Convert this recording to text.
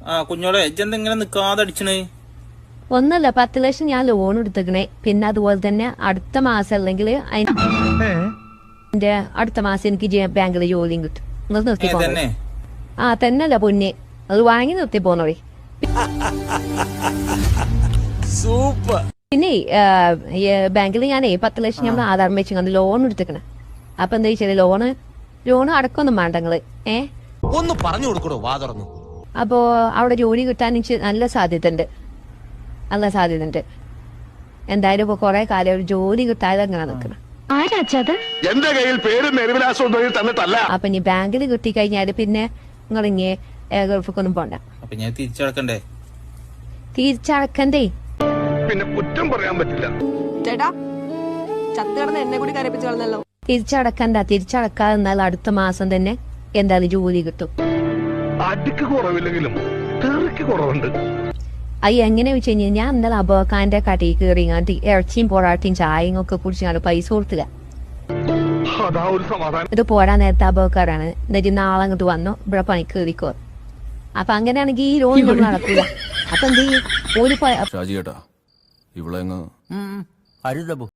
ആ കുഞ്ഞോളെ ഇജ്ജെന്തെങ്ങനെ നിക്കാതെ അടിച്ചണേ? ഒന്നല്ല 10 ലക്ഷം ഞാൻ ലോൺ എടുത്തേക്കണേ. പിന്നെ അതുപോലെ തന്നെ അടുത്ത മാസം അല്ലെങ്കിൽ അതിന്റെ അടുത്ത മാസം എനിക്ക് ബാങ്കിൽ ജോലിയും കിട്ടും. നിങ്ങൾ നിർത്തി പോണേ. ആ തന്നെയല്ല പൊന്നെ, അത് വാങ്ങി നിർത്തി പോന്നോളി. പിന്നെ ബാങ്കിൽ ഞാനേ 10 ലക്ഷം നമ്മൾ ആധാരം വെച്ച് ലോൺ എടുത്തേക്കണേ. അപ്പൊ എന്താ വെച്ചാല് ലോണ് അടക്കൊന്നും വേണ്ട നിങ്ങള്. ഒന്ന് പറഞ്ഞു കൊടുക്കണോ വാ തുറന്നു. അപ്പോ അവിടെ ജോലി കിട്ടാൻ എനിക്ക് നല്ല സാധ്യത ഉണ്ട്. എന്തായാലും ഇപ്പൊ കൊറേ കാലം ഒരു ജോലി കിട്ടാതെ അങ്ങനെ നിക്കണം. അപ്പൊ ഇനി ബാങ്കിൽ കിട്ടി കഴിഞ്ഞാല് പിന്നെ നിങ്ങൾ ഇങ്ങനെ ഗൾഫിക്കൊന്നും പോണ്ട. തിരിച്ചടക്കണ്ടേ? പിന്നെ കുറ്റം പറയാൻ പറ്റില്ല. ചേട്ടാ ചത്തുകിടന്ന് എന്നെ കൂടി കരപ്പിച്ചു കളഞ്ഞല്ലോ. തിരിച്ചടക്കാതെ എന്നാൽ അടുത്ത മാസം തന്നെ എന്തായാലും ജോലി കിട്ടും. അടിക്ക് കുറവില്ലെങ്കിലും കുറവുണ്ട്. അത് എങ്ങനെ വെച്ച് കഴിഞ്ഞാൽ ഞാൻ ഇന്നലെ അബോക്കാന്റെ കടയിൽ കയറി ഇറച്ചിയും പൊറാട്ടയും ചായയും ഒക്കെ കുടിച്ചാണ് പൈസ കൊടുത്തില്ല. ഇത് പോരാൻ നേരത്തെ അബോക്കാരാണ്. എന്നിട്ട് നാളെ അങ്ങോട്ട് വന്നു ഇവിടെ പണിക്ക് കയറിക്കോ. അപ്പൊ അങ്ങനെയാണെങ്കിൽ ഈ ലോൺ ഒന്നും നടക്കൂല. അപ്പൊ എന്ത് ചെയ്യും? ഓല് പോയ